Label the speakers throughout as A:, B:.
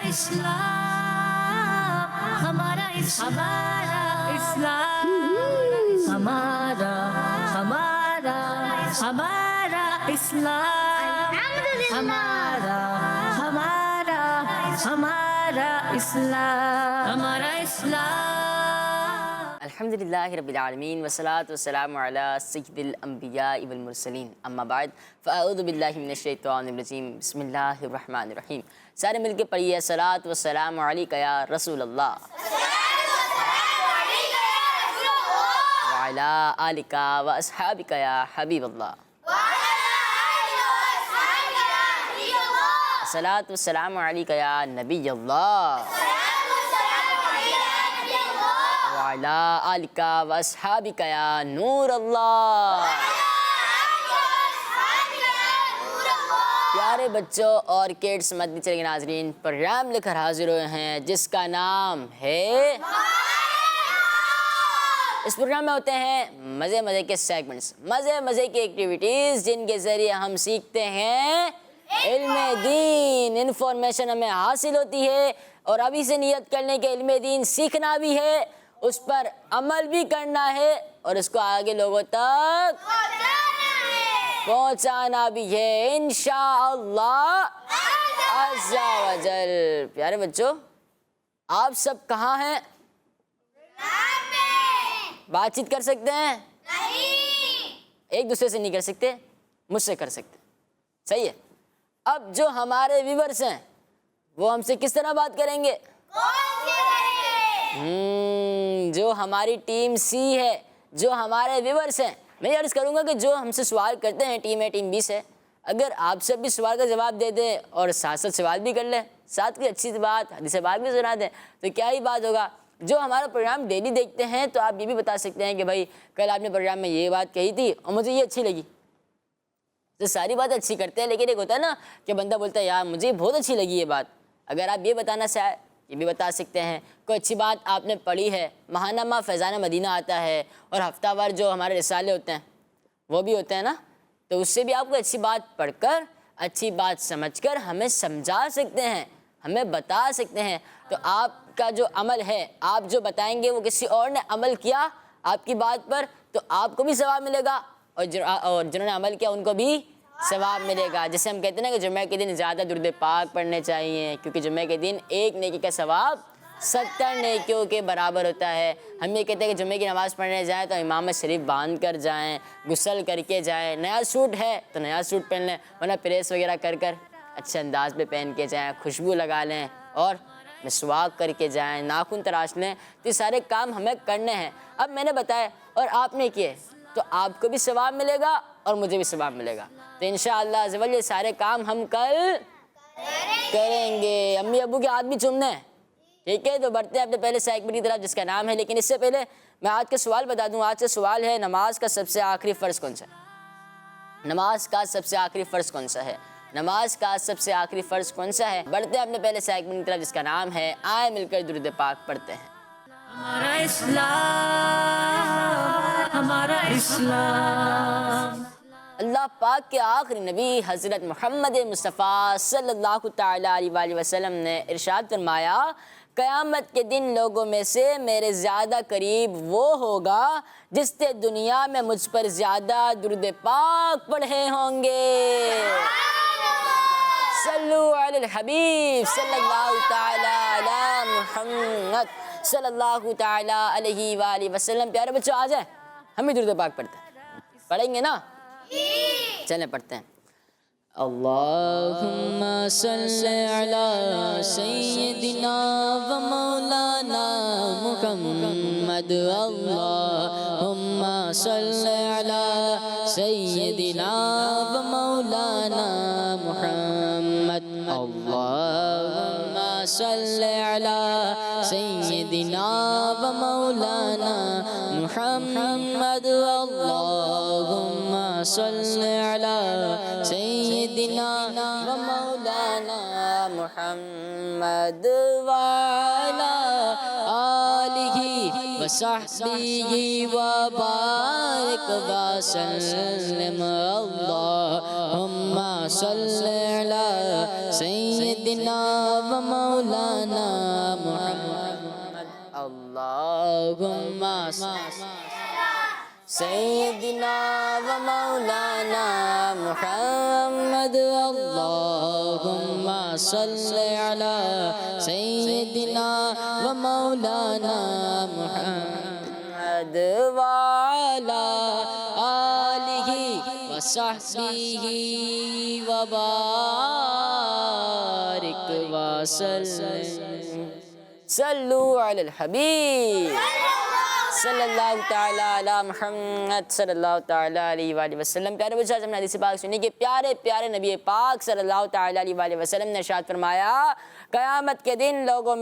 A: اسلام ہمارا اسلام ہمارا اسلام ہمارا اسلام.
B: الحمدللہ رب العالمین والصلاة والسلام علی سید الانبیاء والمرسلین اما بعد فاعوذ باللہ من الشیطان الرجیم بسم اللہ الرحمن الرحیم. سارے مل کے پڑھیے صلاۃ والسلام علیکہ یا رسول اللہ وعلی آلکہ واصحابکہ یا حبیب اللہ. صلاۃ والسلام علیکہ یا نبی اللہ وعلی آلکہ واصحابکہ یا نور اللہ. پیارے بچوں اور کڈس مدنی چینل کے ناظرین، پروگرام لے کر حاضر ہوئے ہیں جس کا نام ہے، اس پروگرام میں ہوتے ہیں مزے کے سیگمنٹس، مزے کی ایکٹیویٹیز جن کے ذریعے ہم سیکھتے ہیں علم دین. انفارمیشن ہمیں حاصل ہوتی ہے اور ابھی سے نیت کرنے کے علم دین سیکھنا بھی ہے، اس پر عمل بھی کرنا ہے اور اس کو آگے لوگوں تک پہنچانا بھی ہے انشاءاللہ عز و جل. پیارے بچوں، آپ سب کہاں ہیں؟ بات چیت کر سکتے ہیں؟ ایک دوسرے سے نہیں کر سکتے، مجھ سے کر سکتے. صحیح ہے. اب جو ہمارے ویورز ہیں وہ ہم سے کس طرح بات کریں گے؟ جو ہماری ٹیم سی ہے، جو ہمارے ویورز ہیں، میں یہ عرض کروں گا کہ جو ہم سے سوال کرتے ہیں ٹیم اے ٹیم بی سے، اگر آپ سب بھی سوال کا جواب دے دیں اور ساتھ ساتھ سوال بھی کر لیں، ساتھ کوئی اچھی بات حدیث پاک بھی سنا دیں تو کیا ہی بات ہوگا. جو ہمارا پروگرام ڈیلی دیکھتے ہیں تو آپ یہ بھی بتا سکتے ہیں کہ بھائی کل آپ نے پروگرام میں یہ بات کہی تھی اور مجھے یہ اچھی لگی. تو ساری بات اچھی کرتے ہیں، لیکن ایک ہوتا ہے نا کہ بندہ بولتا ہے یار مجھے بہت اچھی لگی یہ بات. اگر آپ یہ بتانا چاہیں یہ بھی بتا سکتے ہیں. کوئی اچھی بات آپ نے پڑھی ہے، ماہنامہ فیضان مدینہ آتا ہے اور ہفتہ وار جو ہمارے رسالے ہوتے ہیں وہ بھی ہوتے ہیں نا، تو اس سے بھی آپ کو اچھی بات پڑھ کر، اچھی بات سمجھ کر ہمیں سمجھا سکتے ہیں، ہمیں بتا سکتے ہیں. تو آپ کا جو عمل ہے، آپ جو بتائیں گے وہ کسی اور نے عمل کیا آپ کی بات پر تو آپ کو بھی ثواب ملے گا اور جنہوں نے عمل کیا ان کو بھی ثواب ملے گا. جیسے ہم کہتے ہیں نا کہ جمعہ کے دن زیادہ درود پاک پڑھنے چاہیے، کیونکہ جمعہ کے دن ایک نیکی کا ثواب 70 نیکیوں کے برابر ہوتا ہے. ہم یہ کہتے ہیں کہ جمعہ کی نماز پڑھنے جائیں تو امام شریف باندھ کر جائیں، غسل کر کے جائیں، نیا سوٹ ہے تو نیا سوٹ پہن لیں، ورنہ پریس وغیرہ کر اچھے انداز پہ پہن کے جائیں، خوشبو لگا لیں اور مسواک کر کے جائیں، ناخن تراش لیں. تو یہ سارے کام ہمیں کرنے ہیں. اب میں نے بتایا اور آپ نے کیے تو آپ کو بھی ثواب ملے گا اور مجھے بھی ثواب ملے گا. تو انشاءاللہ عز و جل یہ سارے کام ہم کل کریں گے. امی ابو کے ہاتھ بھی چومنے ہیں، ٹھیک ہے؟ تو بڑھتے ہیں اپنے پہلے سیگمنٹ کی طرف جس کا نام ہے، لیکن اس سے پہلے میں آج کا سوال بتا دوں. آج کا سوال ہے نماز کا سب سے آخری فرض کون سا ہے؟ نماز کا سب سے آخری فرض کون سا ہے؟ نماز کا سب سے آخری فرض کون سا ہے؟ بڑھتے ہیں اپنے پہلے سیگمنٹ کی طرف جس کا نام ہے آئے مل کر درود پاک پڑھتے ہیں.
A: ہمارا اسلام.
B: اللہ پاک کے آخری نبی حضرت محمد مصطفیٰ صلی اللہ تعالیٰ علیہ وآلہ وسلم نے ارشاد فرمایا، قیامت کے دن لوگوں میں سے میرے زیادہ قریب وہ ہوگا جس نے دنیا میں مجھ پر زیادہ درود پاک پڑھے ہوں گے. صلو علی الحبیب صلی اللہ تعالیٰ علی محمد صلی اللہ تعالیٰ علیہ وآلہ وسلم. پیارے بچوں آ جائیں، ہم بھی درود پاک پڑھتے ہیں. پڑھیں گے نا؟ چلیں پڑھتے ہیں. اللہم صلی علی سیدنا و مولانا محمد. اللہم صلی علی سیدنا و مولانا محمد. اللہم صلی علی سیدنا و مولانا محمد. اللہم صلی علی سیدنا و مولانا محمد وعلی آلہ وصحبہ وبارک وسلم. اللہم صلی علی سیدنا و مولانا محمد اللہم سیدنا و مولانا محمد اللہم صلی علی سیدنا و مولانا محمد وعلا آلہ و صحبہ و بارک وسلم صلو علی الحبیب صلی اللہ تعالیٰ علی محمد صلی اللہ تعالیٰ علیہ وآلہ وسلم۔ پیارے بچوں، ہم نے حدیث پاک سنی کہ پیارے پیارے نبی پاک صلی اللہ تعالیٰ علیہ وآلہ وسلم نے ارشاد فرمایا قیامت کے دن لوگوں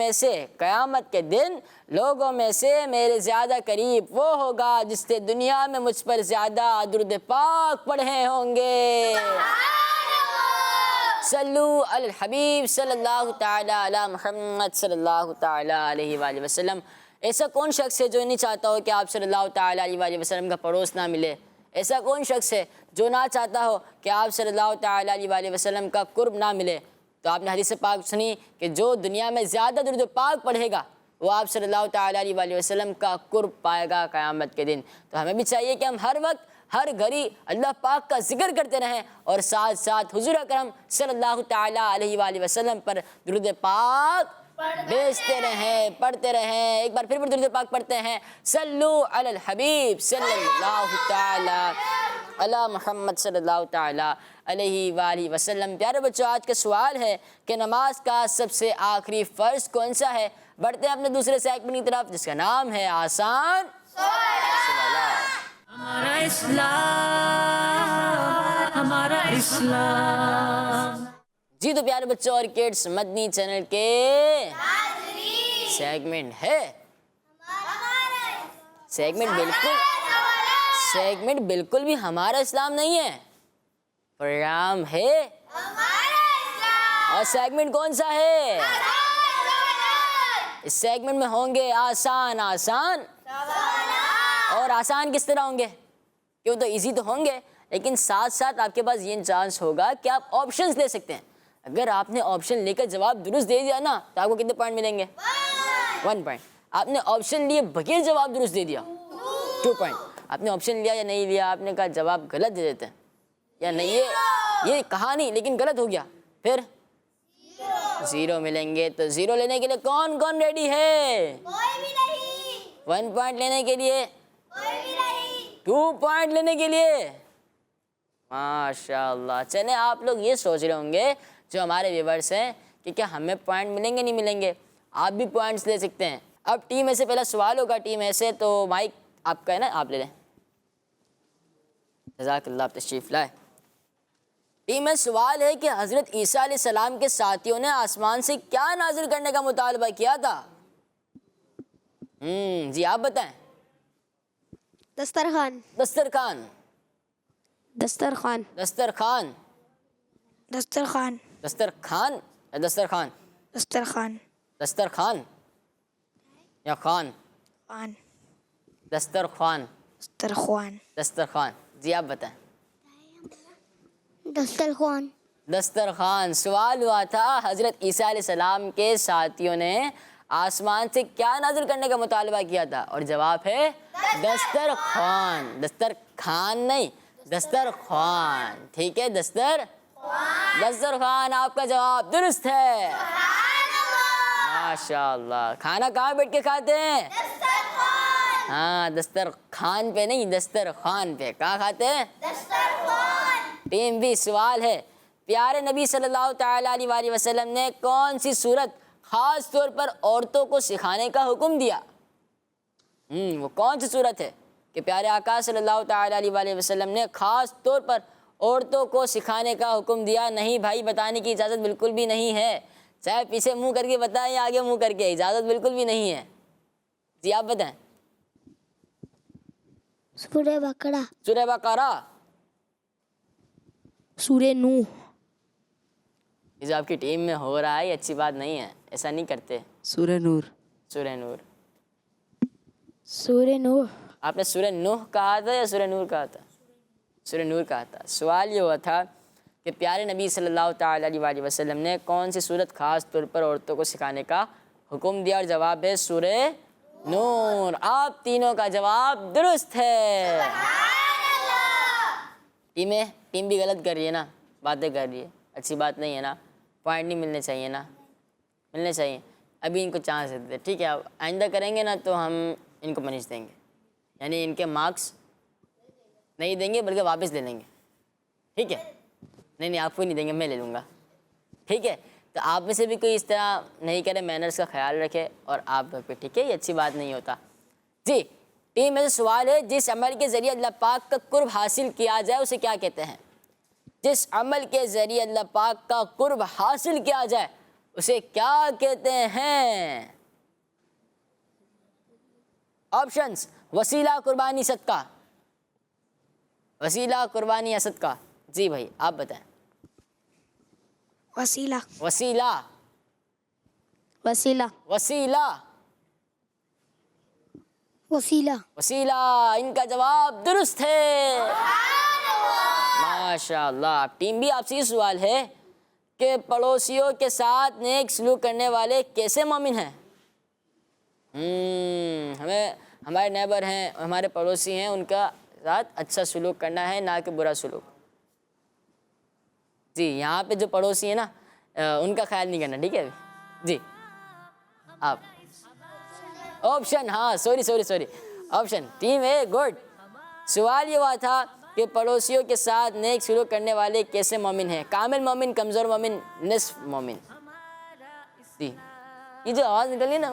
B: میں سے میرے زیادہ قریب وہ ہوگا جس نے دنیا میں مجھ پر زیادہ درود پاک پڑھے ہوں گے۔ صلو علی الحبیب صلی اللہ تعالیٰ علی محمد صلی اللہ تعالیٰ علیہ وآلہ وسلم۔ ایسا کون شخص ہے جو نہیں چاہتا ہو کہ آپ صلی اللہ تعالیٰ علیہ وآلہ وسلم کا پڑوس نہ ملے؟ ایسا کون شخص ہے جو نہ چاہتا ہو کہ آپ صلی اللہ تعالیٰ علیہ وآلہ وسلم کا قرب نہ ملے؟ تو آپ نے حدیث پاک سنی کہ جو دنیا میں زیادہ درود پاک پڑھے گا وہ آپ صلی اللہ تعالیٰ علیہ وآلہ وسلم کا قرب پائے گا قیامت کے دن۔ تو ہمیں بھی چاہیے کہ ہم ہر وقت ہر گھڑی اللہ پاک کا ذکر کرتے رہیں اور ساتھ ساتھ حضور اکرم صلی اللہ تعالیٰ علیہ وآلہ وسلم پر درود پاک بیچتے رہیں، پڑھتے رہیں۔ ایک بار پھر درود پاک پڑھتے ہیں، صلو علی الحبیب صلی اللہ تعالیٰ علی محمد صلی اللہ تعالیٰ علیہ وآلہ وسلم۔ پیارے بچوں، آج کا سوال ہے کہ نماز کا سب سے آخری فرض کون سا ہے؟ بڑھتے ہیں اپنے دوسرے سیگمنٹ کی طرف جس کا نام ہے آسان سوالات۔
A: ہمارا اسلام
B: جی تو پیارے بچوں اور کڈس، مدنی چینل کے سیگمنٹ ہے، سیگمنٹ بالکل بھی ہمارا اسلام نہیں ہے، پروگرام ہے اور سیگمنٹ کون سا ہے؟ اس سیگمنٹ میں ہوں گے آسان اور آسان کس طرح ہوں گے؟ کیوں تو ایزی تو ہوں گے، لیکن ساتھ ساتھ آپ کے پاس یہ چانس ہوگا کہ آپ آپشنز لے سکتے ہیں۔ اگر آپ نے آپشن لے کر جواب درست دے دیا نا تو آپ کو کتنے پوائنٹ ملیں گے؟ 1 پوائنٹ۔ آپ نے آپشن لیے بغیر جواب درست دے دیا 2 پوائنٹ۔ آپ نے آپشن لیا یا نہیں لیا، آپ نے کہا جواب غلط دے دیتے ہیں یا نہیں، یہ کہا نہیں لیکن غلط ہو گیا، پھر 0 ملیں گے۔ تو 0 لینے کے لیے کون کون ریڈی ہے؟ 1 پوائنٹ لینے کے لیے، 2 پوائنٹ لینے کے لیے، ماشاءاللہ۔ چلیں آپ لوگ یہ سوچ رہے ہوں گے جو ہمارے ویورز ہیں کہ کیا ہمیں پوائنٹ ملیں گے نہیں ملیں گے؟ آپ بھی پوائنٹس لے سکتے ہیں۔ اب ٹیم اے سے پہلا سوال ہوگا، ٹیم اے سے، تو مائک آپ کا ہے نا، آپ لے لیں، جزاک اللہ، آپ تشریف لائے۔ ٹیم اے سوال ہے کہ حضرت عیسیٰ علیہ السلام کے ساتھیوں نے آسمان سے کیا نازل کرنے کا مطالبہ کیا تھا؟ جی آپ بتائیں۔
C: دسترخوان
B: دسترخوان
C: دسترخوان
B: دسترخوان
C: دسترخوان
B: دسترخوان یا دسترخوان؟
C: دسترخوان
B: دسترخوان یا خان؟
C: خان
B: دسترخوان
C: دسترخوان
B: دسترخوان، جی آپ بتائیں۔
C: دسترخوان
B: دسترخوان۔ سوال ہوا تھا حضرت عیسیٰ علیہ السلام کے ساتھیوں نے آسمان سے کیا نازل کرنے کا مطالبہ کیا تھا، اور جواب ہے دسترخوان۔ دسترخوان نہیں، دسترخوان، ٹھیک ہے، دسترخوان آپ کا جواب درست ہے، ماشاءاللہ۔ کھانا کہاں بیٹھ کے کھاتے ہیں؟ ہاں، دسترخوان پہ نہیں، دسترخوان پہ۔ کہاں کھاتے ہیں؟ ٹیم بھی سوال ہے، پیارے نبی صلی اللہ تعالیٰ علیہ وآلہ وسلم نے کون سی صورت خاص طور پر عورتوں کو سکھانے کا حکم دیا؟ وہ کون سی صورت ہے کہ پیارے آقا صلی اللہ تعالیٰ علیہ وآلہ وسلم نے خاص طور پر عورتوں کو سکھانے کا حکم دیا؟ نہیں بھائی، بتانے کی اجازت بالکل بھی نہیں ہے، چاہے پیچھے منہ کر کے بتائیں یا آگے منہ کر کے، اجازت بالکل بھی نہیں ہے۔ جی آپ بتائیں۔
C: سورہ بقرہ
B: سورہ بقرہ،
C: سورہ نوح
B: یہ جو آپ کی ٹیم میں ہو رہا ہے یہ اچھی بات نہیں ہے، ایسا نہیں کرتے۔
D: سورہ نور
B: سورہ نور،
C: سورہ نوح
B: آپ نے سورہ نوح کہا تھا یا سورہ نور کہا تھا؟ سورہ نور کہا تھا۔ سوال یہ ہوا تھا کہ پیارے نبی صلی اللہ تعالیٰ علیہ وآلہ وسلم نے کون سی صورت خاص طور پر عورتوں کو سکھانے کا حکم دیا؟ اور جواب ہے سورہ نور۔ آپ تینوں کا جواب درست ہے۔ ٹیم بھی غلط کر رہی ہے نا، باتیں کر رہی ہے، اچھی بات نہیں ہے نا، پوائنٹ نہیں ملنے چاہیے نا، ملنے چاہیے۔ ابھی ان کو چانس دیتے، ٹھیک ہے؟ آئندہ کریں گے نا تو ہم ان کو پنش دیں گے، یعنی ان کے مارکس نہیں دیں گے بلکہ واپس لے لیں گے، ٹھیک ہے؟ نہیں آپ کو نہیں دیں گے، میں لے لوں گا، ٹھیک ہے؟ تو آپ میں سے بھی کوئی اس طرح نہیں کرے، مینرز کا خیال رکھے اور آپ پہ، ٹھیک ہے؟ یہ اچھی بات نہیں ہوتا۔ جی ٹیم میں سے سوال ہے، جس عمل کے ذریعے اللہ پاک کا قرب حاصل کیا جائے اسے کیا کہتے ہیں؟ جس عمل کے ذریعے اللہ پاک کا قرب حاصل کیا جائے اسے کیا کہتے ہیں؟ آپشنز: وسیلہ، قربانی، صدقہ۔ وسیلہ، قربانی یا صدقہ؟ جی بھائی آپ بتائیں۔
C: وسیلہ۔
B: وسیلہ،
C: وسیلہ۔
B: وسیلہ،
C: وسیلہ۔
B: وسیلہ، ان کا جواب درست ہے۔ ماشاء اللہ۔ ٹیم بھی آپ سے یہ سوال ہے کہ پڑوسیوں کے ساتھ نیک سلوک کرنے والے کیسے مومن ہیں؟ ہمیں ہمارے نیبر ہیں، ہمارے پڑوسی ہیں، ان کا ساتھ اچھا سلوک کرنا ہے، نہ کہ برا سلوک۔ جی یہاں پہ جو پڑوسی ہیں نا ان کا خیال نہیں کرنا، ٹھیک ہے؟ جی آپ آپشن، ہاں سوری آپشن ٹیم اے، گڈ۔ سوال یہ ہوا تھا کہ پڑوسیوں کے ساتھ نیک سلوک کرنے والے کیسے مومن ہیں؟ کامل مومن، کمزور مومن، نصف مومن۔ جی یہ جو آواز نکلی نا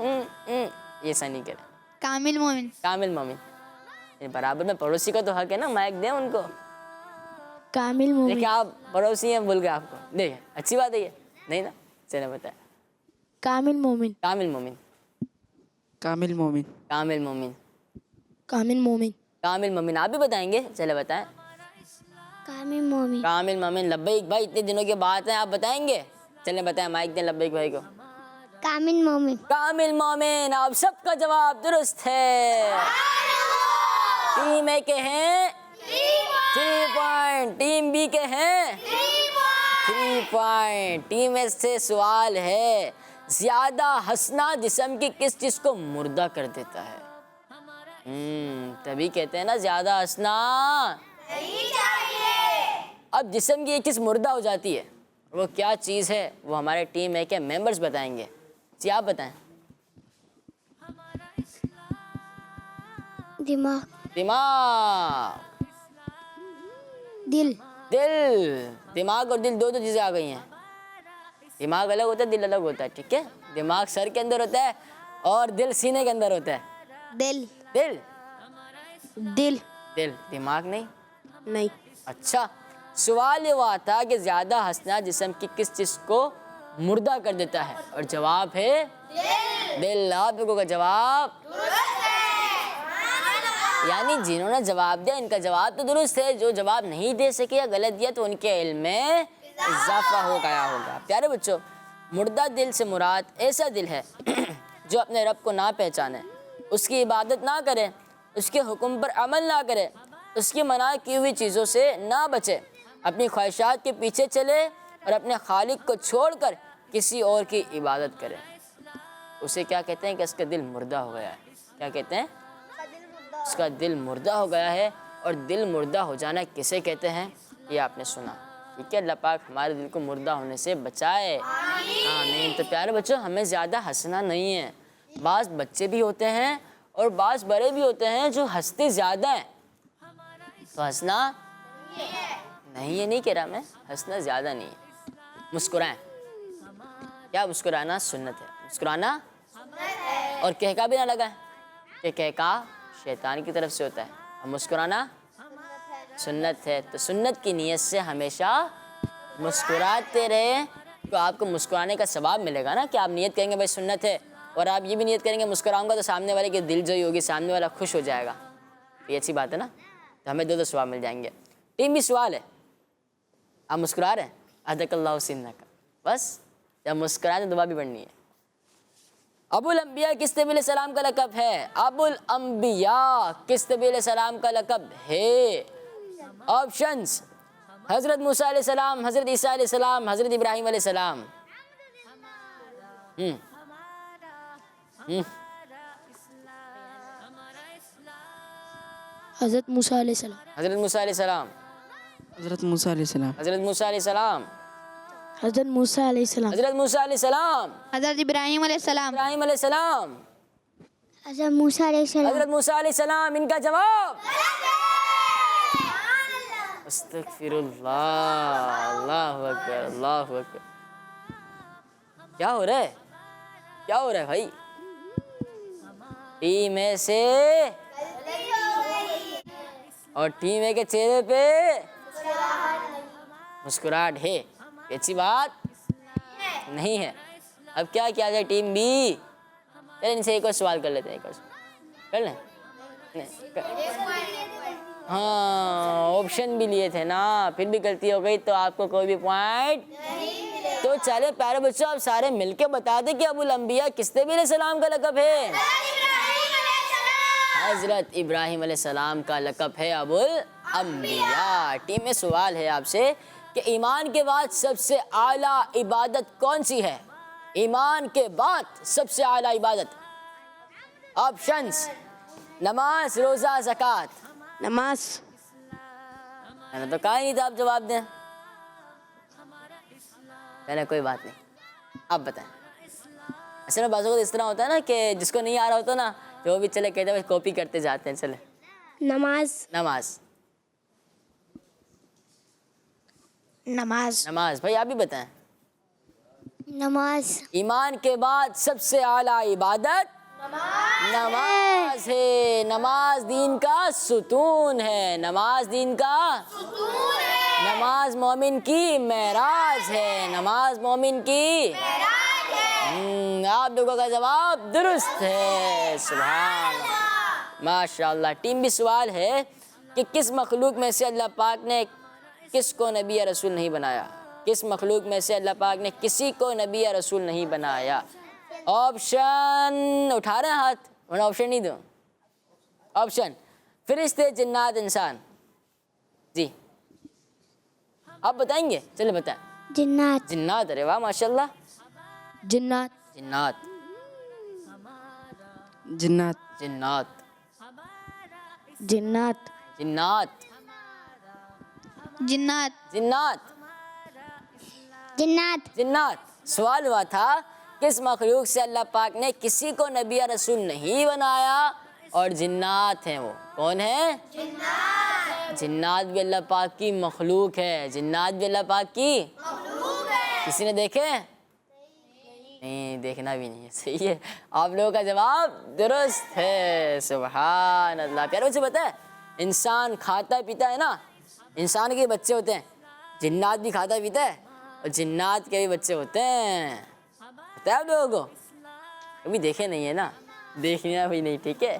B: یہ ایسا نہیں کرے۔
C: کامل مومن۔
B: کامل مومن، برابر میں پڑوسی کا تو حق ہے نا، مائک دیں ان کو۔
C: کامل مومن۔
B: دیکھیں آپ پڑوسی ہیں، بھول گئے آپ کو، دیکھیں اچھی بات ہے یہ، نہیں نا؟ چلے بتائیں۔
C: کامل مومن۔
B: کامل مومن،
D: کامل مومن۔
B: کامل مومن،
C: کامل مومن۔
B: کامل مومن۔ آپ بھی بتائیں گے؟ چلے بتائیں۔
C: کامل مومن۔
B: کامل مومن، لبیک بھائی، اتنے دنوں کے بعد ہیں، آپ بتائیں گے؟ چلیں بتائیں، مائک دیں لبیک بھائی کو۔
C: کامل مومن۔
B: کامل مومن، آپ سب کا جواب درست ہے۔ ٹیم اے کے ہیں 3 پوائنٹ، ٹیم بی کے ہیں 3 پوائنٹ۔ ٹیم اے سے سوال ہے، زیادہ ہنسنا جسم کی کس چیز کو مردہ کر دیتا ہے؟ تبھی کہتے ہیں نا زیادہ ہنسنا اب جسم کی ایک چیز مردہ ہو جاتی ہے، وہ کیا چیز ہے وہ ہمارے ٹیم اے کے ممبرز بتائیں گے۔ جی آپ بتائیں۔
C: دماغ۔
B: دماغ،
C: دل۔
B: دل۔ دماغ اور دل دو چیزیں آ گئی ہیں۔ دماغ الگ ہوتا ہے، دل الگ ہوتا ہے، ٹھیک ہے؟ دماغ سر کے اندر ہوتا ہے اور دل سینے کے اندر ہوتا ہے۔
C: دل۔
B: دل،
C: دل۔
B: دل، دماغ نہیں؟
C: نہیں۔
B: اچھا، سوال یہ ہوا تھا کہ زیادہ ہنسنا جسم کی کس چیز کو مردہ کر دیتا ہے، اور جواب ہے دل۔ آپ لوگوں کا جواب، یعنی جنہوں نے جواب دیا ان کا جواب تو درست ہے، جو جواب نہیں دے سکے یا غلط دیا تو ان کے علم میں اضافہ ہو گیا ہوگا۔ پیارے بچوں، مردہ دل سے مراد ایسا دل ہے جو اپنے رب کو نہ پہچانے، اس کی عبادت نہ کرے، اس کے حکم پر عمل نہ کرے، اس کی منع کی ہوئی چیزوں سے نہ بچے، اپنی خواہشات کے پیچھے چلے اور اپنے خالق کو چھوڑ کر کسی اور کی عبادت کرے، اسے کیا کہتے ہیں کہ اس کا دل مردہ ہو گیا ہے۔ کیا کہتے ہیں؟ اس کا دل مردہ ہو گیا ہے۔ اور دل مردہ ہو جانا کسے کہتے ہیں یہ آپ نے سنا، ٹھیک ہے؟ اللہ پاک ہمارے دل کو مردہ ہونے سے بچائے، آمین۔ تو پیارے بچوں، ہمیں زیادہ ہنسنا نہیں ہے۔ بعض بچے بھی ہوتے ہیں اور بعض بڑے بھی ہوتے ہیں جو ہنستے زیادہ ہیں، تو ہنسنا نہیں، یہ نہیں کہہ رہا میں، ہنسنا زیادہ نہیں ہے۔ مسکرائیں، کیا مسکرانا سنت ہے، مسکرانا، اور کہکا بھی نہ لگائیں، کہ کہکا شیطان کی طرف سے ہوتا ہے، اور مسکرانا سنت ہے۔ تو سنت کی نیت سے ہمیشہ مسکراتے رہیں، تو آپ کو مسکرانے کا ثواب ملے گا نا، کہ آپ نیت کریں گے بھائی سنت ہے، اور آپ یہ بھی نیت کریں گے مسکراؤں گا تو سامنے والے کی دل جوئی ہوگی، سامنے والا خوش ہو جائے گا، یہ اچھی بات ہے نا، تو ہمیں دو ثواب مل جائیں گے۔ ٹیم بھی سوال ہے، آپ مسکرا رہے ہیں، احدق اللہ سنک، بس جب مسکرائیں تو دعا بھی پڑھنی ہے۔ ابو الانبیاء کس نبی علیہ السلام کا لقب ہے؟ ابو الانبیاء کس نبی علیہ السلام کا لقب ہے؟ آپشنز: حضرت موسیٰ علیہ السلام، حضرت عیسیٰ علیہ السلام، حضرت ابراہیم علیہ السلام.
C: حضرت موسیٰ علیہ السلام.
B: حضرت موسیٰ علیہ السلام،
D: حضرت موسیٰ علیہ السلام.
B: حضرت موسیٰ علیہ السلام،
C: حضرت موسیٰ علیہ السلام.
B: حضرت موسیٰ علیہ السلام،
C: حضرت ابراہیم علیہ السلام.
B: ابراہیم علیہ السلام،
C: حضرت موسیٰ علیہ السلام.
B: حضرت موسیٰ علیہ السلام. ان کا جواب استغفر اللہ. اللہ اکبر، اللہ اکبر. کیا ہو رہا ہے، کیا ہو رہا ہے بھائی؟ ٹیم اے سے اور ٹیم اے کے چہرے پہ مسکراہٹ ہے، یہ اچھی بات نہیں ہے. اب کیا کیا جائے ٹیم بی؟ چلیں ان سے ایک اور سوال کر لیتے ہیں، ایک اور سوال کر لیں. ہاں آپشن بھی لیے تھے نا، پھر بھی غلطی ہو گئی تو آپ کو کوئی بھی پوائنٹ. تو چلے پیارے بچوں آپ سارے مل کے بتا دیں کہ ابو الانبیاء کس نبی علیہ السلام کا لقب ہے؟ حضرت ابراہیم علیہ السلام کا لقب ہے ابو الانبیاء. ٹیم میں سوال ہے آپ سے کہ ایمان کے بعد سب سے اعلیٰ عبادت کون سی ہے؟ ایمان کے بعد سب سے اعلیٰ عبادت. آپشنز: نماز، روزہ، زکوٰۃ.
C: نماز.
B: میں نے تو کہا ہی نہیں تھا آپ جواب دیں. چلے کوئی بات نہیں، آپ بتائیں. اصل میں بعضوں کو اس طرح ہوتا ہے نا کہ جس کو نہیں آ رہا ہوتا نا تو وہ بھی چلے کہتے ہیں کاپی کرتے جاتے ہیں. چلے
C: نماز.
B: نماز.
C: نماز.
B: نماز. بھائی آپ بھی بتائیں.
C: نماز.
B: ایمان کے بعد سب سے اعلیٰ عبادت نماز ہے. نماز دین کا ستون ہے. نماز دین کا ستون ہے. نماز مومن کی معراج ہے. نماز مومن کی معراج ہے. آپ لوگوں کا جواب درست ہے. سبحان اللہ، ماشاء اللہ. ٹیم بھی سوال ہے کہ کس مخلوق میں سے اللہ پاک نے کس کو نبی یا رسول نہیں بنایا؟ کس مخلوق میں سے اللہ پاک نے کسی کو نبی یا رسول نہیں بنایا؟ آپشن اٹھا رہے ہیں ہاتھ، ورنہ آپشن نہیں دوں. آپشن: فرشتے، جنات، انسان. جی آپ بتائیں گے؟ چلے بتائیں.
C: جنات.
B: جنات. ارے واہ ماشاء اللہ.
C: جنات.
B: جنات.
D: جنات.
B: جنات.
C: جنات.
B: جنات.
C: جنات.
B: جنات.
C: جنات.
B: جنات. سوال ہوا تھا کس مخلوق سے اللہ پاک نے کسی کو نبی یا رسول نہیں بنایا، اور جنات ہیں. وہ کون ہیں؟ جنات. جنات بھی اللہ پاک کی مخلوق ہے. جنات بھی اللہ پاک کی مخلوق ہے. کسی نے دیکھے؟ نہیں، دیکھنا بھی نہیں ہے. صحیح ہے، آپ لوگوں کا جواب درست ہے. سبحان اللہ. پیارے بچے پتہ ہے انسان کھاتا پیتا ہے نا، انسان کے بچے ہوتے ہیں، جنات بھی کھاتا پیتا ہے اور جنات کے بھی بچے ہوتے ہیں. پتہ ہے آپ لوگوں کو؟ کبھی دیکھے نہیں ہے نا، دیکھنا بھی نہیں. ٹھیک ہے،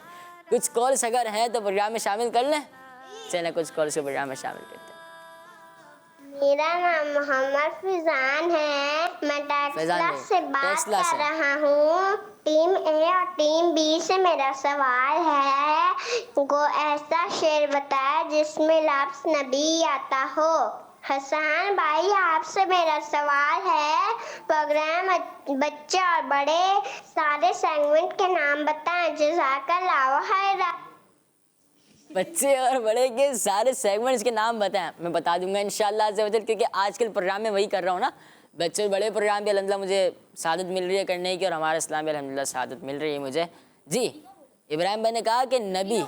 B: کچھ کالس اگر ہیں تو پروگرام میں شامل کر لیں. چلیں کچھ کالس کو پروگرام میں شامل کرتے ہیں.
E: میرا نام محمد فیضان ہے. میں ٹیکسلا سے بات کر رہا ہوں. ٹیم اے اور ٹیم بی سے میرا سوال ہے کو ایسا شعر بتایا جس میں لفظ نبی آتا ہو. حسان بھائی آپ سے میرا سوال ہے پروگرام بچے اور بڑے سارے سیگمنٹ کے نام بتائیں. جزاک اللہ خیر.
B: بچے اور بڑے کے سارے سیگمنٹس کے نام بتائیں. میں بتا دوں گا انشاءاللہ عز و جل، کیونکہ آج کل پروگرام میں وہی کر رہا ہوں نا. بچے اور بڑے پروگرام بھی الحمدللہ مجھے سعادت مل رہی ہے کرنے کی، اور ہمارے اسلام بھی الحمدللہ سعادت مل رہی ہے مجھے. جی ابراہیم بھائی نے کہا کہ نبی.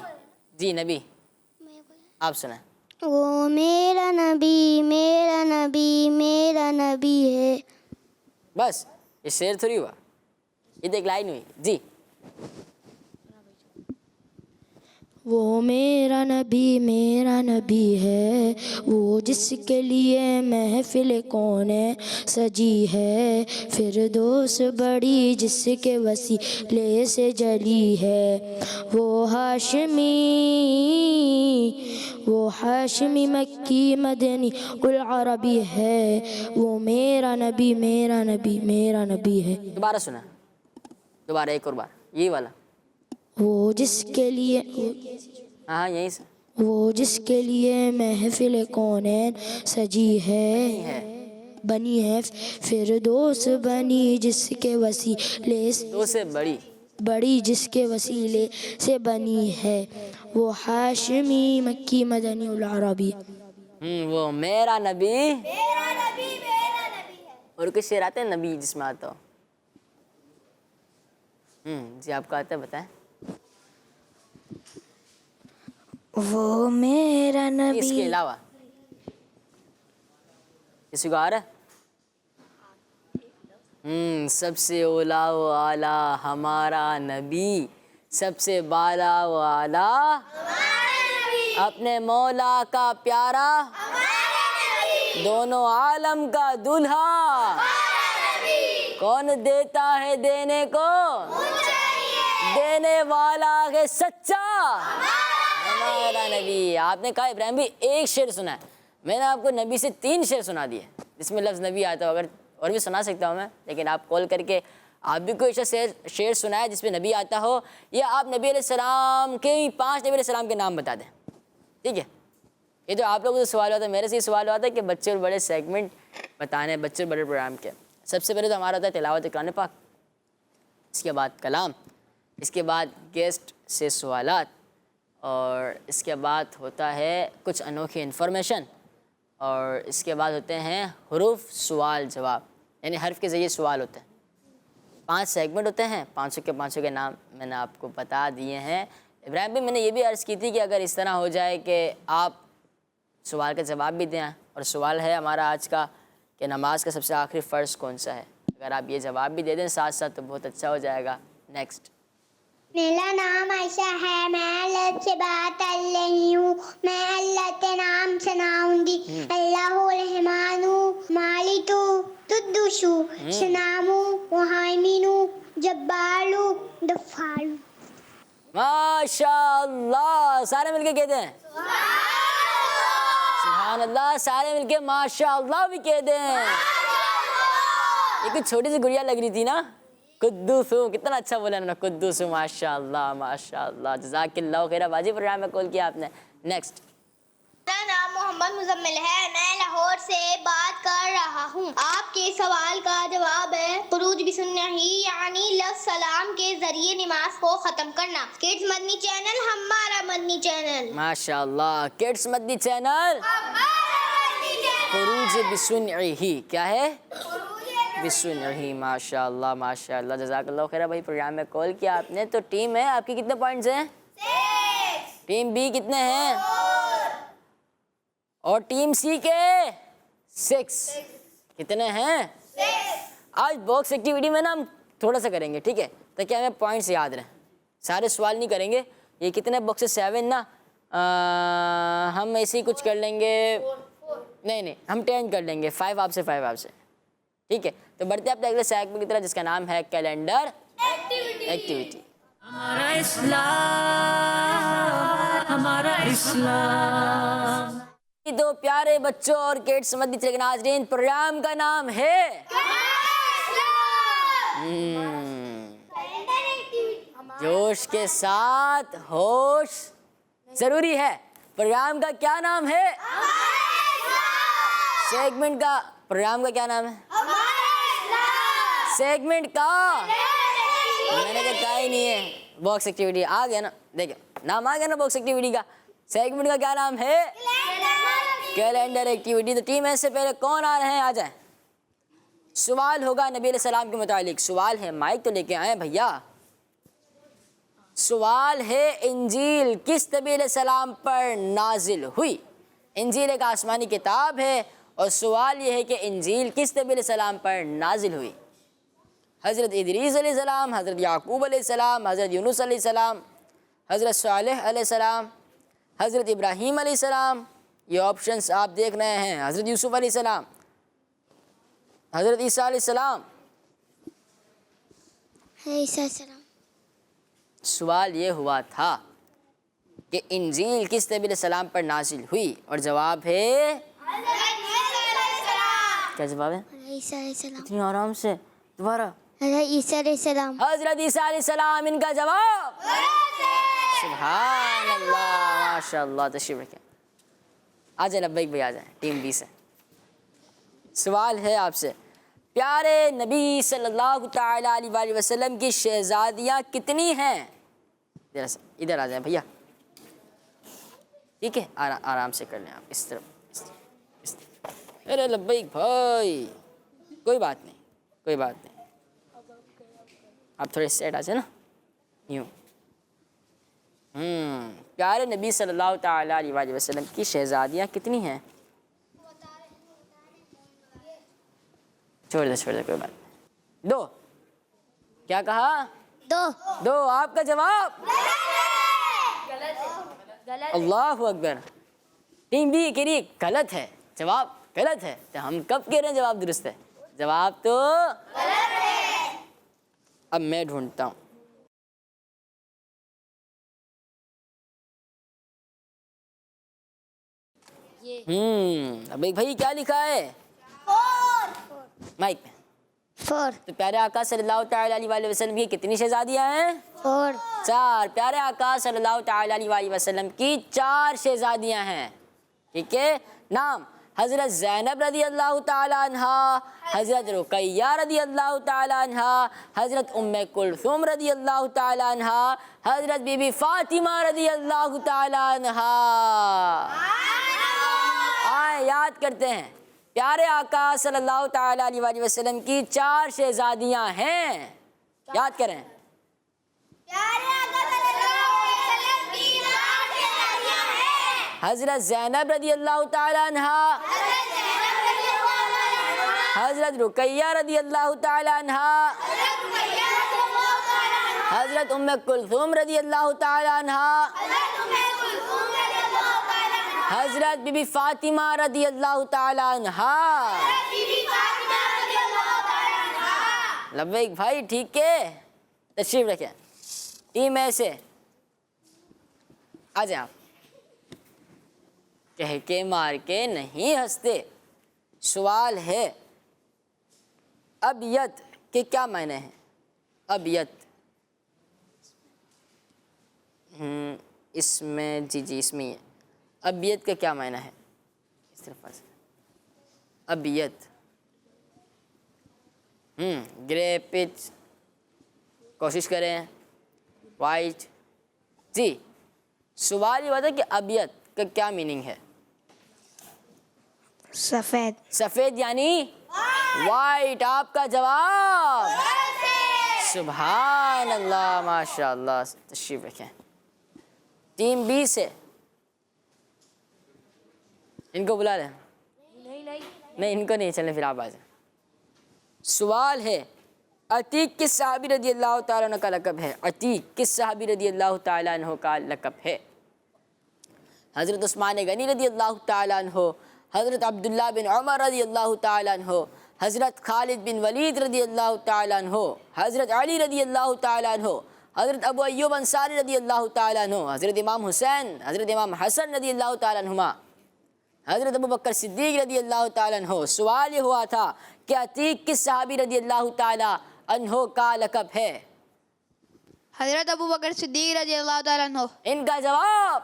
B: جی نبی آپ سنیں.
C: وہ میرا نبی میرا نبی میرا نبی ہے.
B: بس یہ شعر تھوڑی ہوا، یہ تو ایک لائن ہوئی. جی
F: وہ میرا نبی ہے، وہ جس کے لیے محفل کونیں سجی ہے. فردوس بڑی جس کے وسیلے سے جلی ہے. وہ ہاشمی مکی مدنی العربی ہے. وہ میرا نبی ہے.
B: دوبارہ سنا، دوبارہ ایک اور بار، یہی والا.
F: وہ جس کے لیے
B: ہاں یہیں سے.
F: وہ جس کے لیے محفل کونین سجی ہے بنی ہے فردوس بنی جس کے وسیلے سے
B: دو سے بڑی
F: بڑی جس کے وسیلے سے بنی ہے وہ ہاشمی مکی مدنی العربی
B: وہ میرا نبی اور کچھ شعر آتے ہیں نبی جس میں آتا ہو؟ جی آپ کو آتا ہے بتائیں.
F: وہ میرا
B: اس کے
F: نبی
B: علاوہ کسی کو آ رہا ہے؟ سب سے اولا و اعلیٰ ہمارا نبی، سب سے بالا و اعلیٰ اپنے مولا کا پیارا، دونوں عالم کا دلہا، کون دیتا ہے دینے کو، دینے والا ہے سچا ہمارا نبی. آپ نے کہا ابراہیم بھی ایک شعر سنا ہے، میں نے آپ کو نبی سے 3 شعر سنا دیے جس میں لفظ نبی آتا ہو. اگر اور بھی سنا سکتا ہوں میں، لیکن آپ کال کر کے آپ بھی کوئی ایسا شعر سنا ہے جس میں نبی آتا ہو، یا آپ نبی علیہ السلام کے 5 نبی علیہ السلام کے نام بتا دیں. ٹھیک ہے، یہ تو آپ لوگوں سے سوال ہوتا ہے، میرے سے یہ سوال ہوتا ہے کہ بچے اور بڑے سیگمنٹ بتانے، بچے اور بڑے پروگرام کے. سب سے پہلے تو ہمارا ہوتا ہے تلاوت قرآن پاک، اس کے بعد کلام، اس کے بعد گیسٹ سے سوالات، اور اس کے بعد ہوتا ہے کچھ انوکھی انفارمیشن، اور اس کے بعد ہوتے ہیں حروف سوال جواب، یعنی حرف کے ذریعے سوال ہوتے ہیں. 5 سیگمنٹ ہوتے ہیں، 500 کے نام میں نے آپ کو بتا دیے ہیں. ابراہیم بھی میں نے یہ بھی عرض کی تھی کہ اگر اس طرح ہو جائے کہ آپ سوال کا جواب بھی دیں، اور سوال ہے ہمارا آج کا کہ نماز کا سب سے آخری فرض کون سا ہے، اگر آپ یہ جواب بھی دے دیں ساتھ ساتھ تو بہت اچھا ہو جائے گا. نیکسٹ.
E: میرا نام عائشہ ہے، میں اللہ سے بات کر رہی ہوں، میں اللہ کے نام سناؤں گی. اللہ الرحمن مالک قدوس سلام مہیمن جبار غفار.
B: ماشاء اللہ، سارے مل کے کہتے ہیں سبحان اللہ، سارے مل کے ماشاء اللہ بھی کہتے ہیں. یہ کچھ چھوٹی سی گڑیا لگ رہی تھی نا، قدوس، کتنا اچھا بولا نا قدوس، ماشاء اللہ ماشاء اللہ، جزاک اللہ خیر. باجی پروگرام میں کال کیا آپ نے. نیکسٹ.
E: میرا نام محمد مزمل ہے، میں لاہور سے بات کر رہا ہوں. آپ کے سوال کا جواب ہے خروج بسنہ ہی، یعنی لفظ سلام کے ذریعے نماز کو ختم کرنا. کڈز مدنی چینل ہمارا مدنی چینل.
B: ماشاء اللہ، کڈس مدنی چینل خروج بسنعہ، کیا ہے بسنعہ. ماشاء اللہ ماشاء اللہ، جزاک اللہ خیر. بھائی پروگرام میں کال کیا آپ نے. تو ٹیم ہے آپ کی کتنے پوائنٹس ہیں؟ 6. ٹیم بی کتنے ہیں؟ 4. اور ٹیم سی کے 6. کتنے ہیں؟ 6. آج باکس ایکٹیویٹی میں نا ہم تھوڑا سا کریں گے، ٹھیک ہے، تاکہ ہمیں پوائنٹس یاد رہیں. سارے سوال نہیں کریں گے. یہ کتنے باکسز 7 نا، ہم ایسے ہی کچھ کر لیں گے. نہیں ہم 10 کر لیں گے، 5 آپ سے 5 آپ سے، ٹھیک ہے. تو بڑھتے ہیں اپنے اگلے سیگمنٹ کی طرف جس کا نام ہے کیلنڈر ایکٹیویٹی.
A: ہمارا اسلام، ہمارا اسلام.
B: دو پیارے بچوں اور کڈس مدنی چینل کے ناظرین، پروگرام کا نام ہے جوش کے ساتھ ہوش ضروری ہے. پروگرام کا کیا نام ہے؟ سیگمنٹ کا پروگرام کا کیا نام ہے؟ سیگمنٹ کا میں نے کہا ہی نہیں ہے. باکس ایکٹیویٹی آ گیا نا، دیکھیں نام آ گیا نا باکس ایکٹیویٹی کا. سیگمنٹ کا کیا نام ہے؟ Calendar activity. تو ٹیم ایس سے پہلے کون آ رہے ہیں؟ آ جائیں. سوال ہوگا نبی علیہ السلام کے متعلق. سوال ہے، مائک تو لے کے آئیں بھیا. سوال ہے انجیل کس نبی علیہ السلام پر نازل ہوئی؟ انجیل ایک آسمانی کتاب ہے، اور سوال یہ ہے کہ انجیل کس نبی علیہ السلام پر نازل ہوئی؟ حضرت ادریس علیہ السلام، حضرت یعقوب علیہ السلام، حضرت یونس علیہ السلام، حضرت صالح علیہ السلام، حضرت ابراہیم علیہ السلام. یہ آپشنس آپ دیکھ رہے ہیں. حضرت یوسف علیہ السلام، حضرت عیسیٰ علیہ السلام.
C: عیسیٰ السلام.
B: سوال یہ ہوا تھا کہ انجیل کس نبی علیہ السلام پر نازل ہوئی، اور جواب ہے کیا جواب ہے؟
C: عیسیٰ علیہ السلام.
B: اتنی آرام سے دوبارہ.
C: حضرت عیسیٰ علیہ السلام.
B: حضرت عیسیٰ علیہ السلام. ان کا جواب سبحان اللہ ماشاء اللہ. تشریف رکھیں. آ جائیں لبیک بھائی, آ جائیں ٹیم بی سے. سوال ہے آپ سے, پیارے نبی صلی اللہ تعالیٰ علیہ وآلہ وسلم کی شہزادیاں کتنی ہیں؟ ادھر آ جائیں بھیا, ٹھیک ہے, آرام سے کر لیں آپ, اس طرف. ارے لبیک بھائی, کوئی بات نہیں, کوئی بات نہیں, آپ تھوڑے سیٹ آ جائیں نا, یوں. پیارے نبی صلی اللہ تعالیٰ علیہ وآلہ وسلم کی شہزادیاں کتنی ہیں؟ چھوڑ دے, کوئی بات نہیں. 2. کیا کہا؟ 2. آپ کا جواب اللہ اکبر. ٹیم بی کہہ رہی غلط ہے, جواب غلط ہے. تو ہم کب کہہ رہے ہیں جواب درست ہے؟ جواب تو غلط ہے. اب میں ڈھونڈتا ہوں. اب ایک بھائی کیا لکھا ہے؟ مائک پہ.
C: 4.
B: تو پیارے آقا صلی اللہ تعالیٰ علیہ وآلہ وسلم کی کتنی شہزادیاں ہیں؟
C: 4.
B: 4. پیارے آقا صلی اللہ تعالیٰ علیہ وآلہ وسلم کی 4 شہزادیاں ہیں, ٹھیک ہے. نام حضرت زینب رضی اللہ تعالیٰ عنہا, حضرت رقیہ رضی اللہ تعالیٰ عنہا, حضرت ام کلثوم رضی اللہ تعالیٰ عنہا, حضرت بی بی فاطمہ رضی اللہ تعالیٰ عنہا. آئیں یاد کرتے ہیں, پیارے آقا صلی اللہ تعالیٰ علیہ وآلہ وسلم کی 4 شہزادیاں ہیں. یاد کریں. حضرت زینب رضی اللہ تعالیٰ عنہا, حضرت رقیہ رضی اللہ تعالیٰ عنہا, حضرت ام کلثوم رضی اللہ تعالیٰ عنہا, حضرت بی بی فاطمہ رضی اللہ تعالیٰ عنہا. لبیک بھائی, ٹھیک ہے, تشریف رکھیں. ٹیم اے سے آ جائیں آپ. کہہ کے مار کے نہیں ہنستے. سوال ہے, ابیت کے کیا معنی ہیں؟ ابیت اس میں, جی اس میں ہی ہے. ابیت کا کیا معنی ہے؟ اس طرف ابیت, گرے پچ, کوشش کریں, وائٹ. جی سوال یہ بتا کہ ابیت کا کیا میننگ ہے؟
C: سفید.
B: سفید یعنی وائٹ. آپ کا جواب سبحان اللہ ماشاء اللہ. تشریف رکھیں. ٹیم بی سے ان کو بلا لیں. نہیں ان کو نہیں, چلیں پھر آپ آ جائیں. سوال ہے, عتیق کس صحابی رضی اللہ تعالیٰ عنہ کا لقب ہے؟ عتیق کس صحابی رضی اللہ تعالیٰ عنہ کا لقب ہے؟ حضرت عثمان غنی رضی اللہ تعالیٰ عنہ, حضرت عبداللہ بن عمر رضی اللہ تعالیٰ عنہ, حضرت خالد بن ولید رضی اللہ تعالیٰ عنہ, حضرت علی رضی اللہ تعالیٰ عنہ, حضرت ابو ایوب انصاری رضی اللہ تعالیٰ عنہ, حضرت امام حسین, حضرت امام حسن رضی اللہ تعالیٰ عنہما, حضرت ابو بکر صدیق رضی اللہ تعالیٰ عنہ. سوال یہ ہوا تھا کہ عتیق کس صحابی رضی اللہ تعالیٰ عنہ کا لقب ہے؟
G: حضرت ابو بکر صدیق رضی اللہ تعالیٰ عنہ. ان
B: کا جواب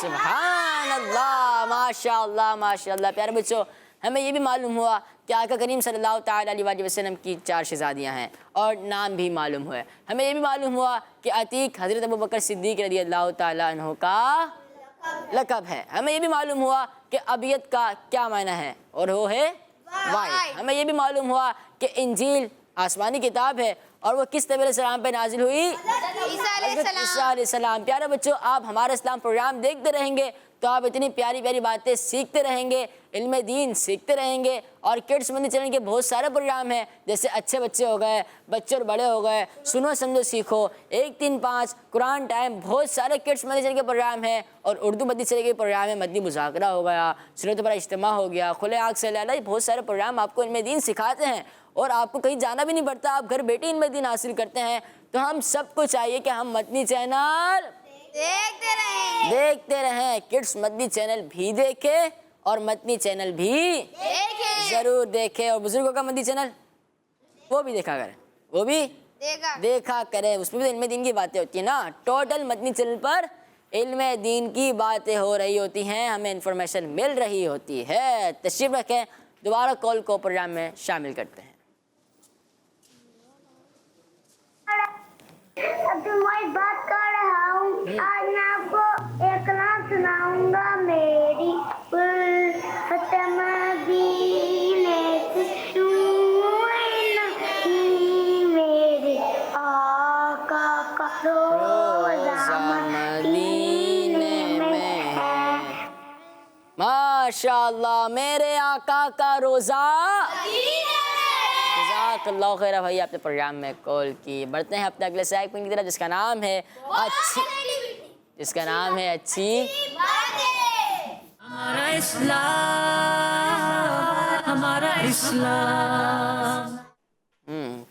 B: سبحان اللہ ماشاء اللہ ماشاء اللہ. پیارے بچوں, ہمیں یہ بھی معلوم ہوا کہ آقا کریم صلی اللہ تعالیٰ علیہ وآلہ وسلم کی 4 شہزادیاں ہیں اور نام بھی معلوم ہوئے. ہمیں یہ بھی معلوم ہوا کہ عتیق حضرت ابو بکر صدیق رضی اللہ تعالیٰ عنہ کا لقب ہے. ہمیں یہ بھی معلوم ہوا کہ ابیت کا کیا معنی ہے, اور وہ ہے وائٹ. ہمیں یہ بھی معلوم ہوا کہ انجیل آسمانی کتاب ہے اور وہ کس نبی علیہ السلام پہ نازل ہوئی؟ حضرت عیسیٰ علیہ السلام. پیارے بچوں, آپ ہمارا اسلام پروگرام دیکھتے رہیں گے تو آپ اتنی پیاری پیاری باتیں سیکھتے رہیں گے, علم دین سیکھتے رہیں گے. اور کڈس مدنی چینل کے بہت سارے پروگرام ہیں, جیسے اچھے بچے ہو گئے, بچے اور بڑے ہو گئے, سنو سمجھو سیکھو, 1 3 5 قرآن ٹائم, بہت سارے کڈس مدنی چینل کے پروگرام ہیں. اور اردو مدنی چینل کے پروگرام ہے, مدنی مذاکرہ ہو گیا, سنت پر اجتماع ہو گیا, کھلے آنکھ سے لالا, بہت سارے پروگرام آپ کو علم دین سکھاتے ہیں اور آپ کو کہیں جانا بھی نہیں پڑتا, آپ گھر بیٹھے علم دین حاصل کرتے ہیں. تو ہم سب کو چاہیے کہ ہم مدنی چینل دیکھتے رہیں. کڈس مدنی چینل بھی دیکھیں اور مدنی چینل بھی ضرور دیکھیں, اور بزرگوں کا مدنی چینل وہ بھی دیکھا کریں, وہ بھی دیکھا کریں. اس میں بھی علم دین کی باتیں ہوتی ہیں نا. ٹوٹل مدنی چینل پر علم دین کی باتیں ہو رہی ہوتی ہیں, ہمیں انفارمیشن مل رہی ہوتی ہے. تشریف رکھیں, دوبارہ کال کو پروگرام میں شامل کرتے ہیں.
E: اب میں بات کر رہا ہوں. آج میں آپ کو ایک کلام سناؤں گا. میری الفت مدینے سے چھوئے نہیں, میرے آقا کا روزہ مدینے میں ہے.
B: ماشاء اللہ, میرے آقا کا روزہ. جزاک اللہ خیر بھائی, آپ نے پروگرام میں کال کی. بڑھتے ہیں اپنے اگلے سیگمنٹ کی طرف, جس کا نام ہے اچھی
A: ہمارا اسلام, ہمارا اسلام.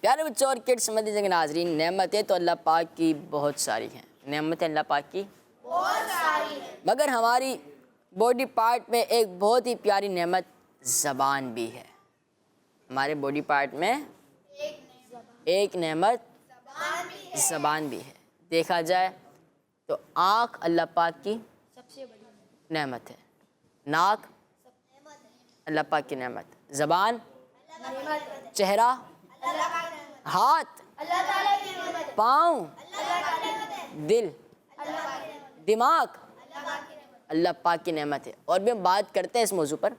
B: پیارے بچوں اور کڈس مدنی کے ناظرین, نعمتیں تو اللہ پاک کی بہت ساری ہیں. نعمتیں اللہ پاک کی بہت ساری ہیں, مگر ہماری باڈی پارٹ میں ایک بہت ہی پیاری نعمت زبان بھی ہے. ہمارے باڈی پارٹ میں ایک نعمت زبان بھی ہے. دیکھا جائے تو آنکھ اللہ پاک کی نعمت ہے, ناک اللہ پاک کی نعمت, زبان, چہرہ, ہاتھ, پاؤں, دل, دماغ اللہ پاک کی نعمت ہے. اور بھی ہم بات کرتے ہیں اس موضوع پر.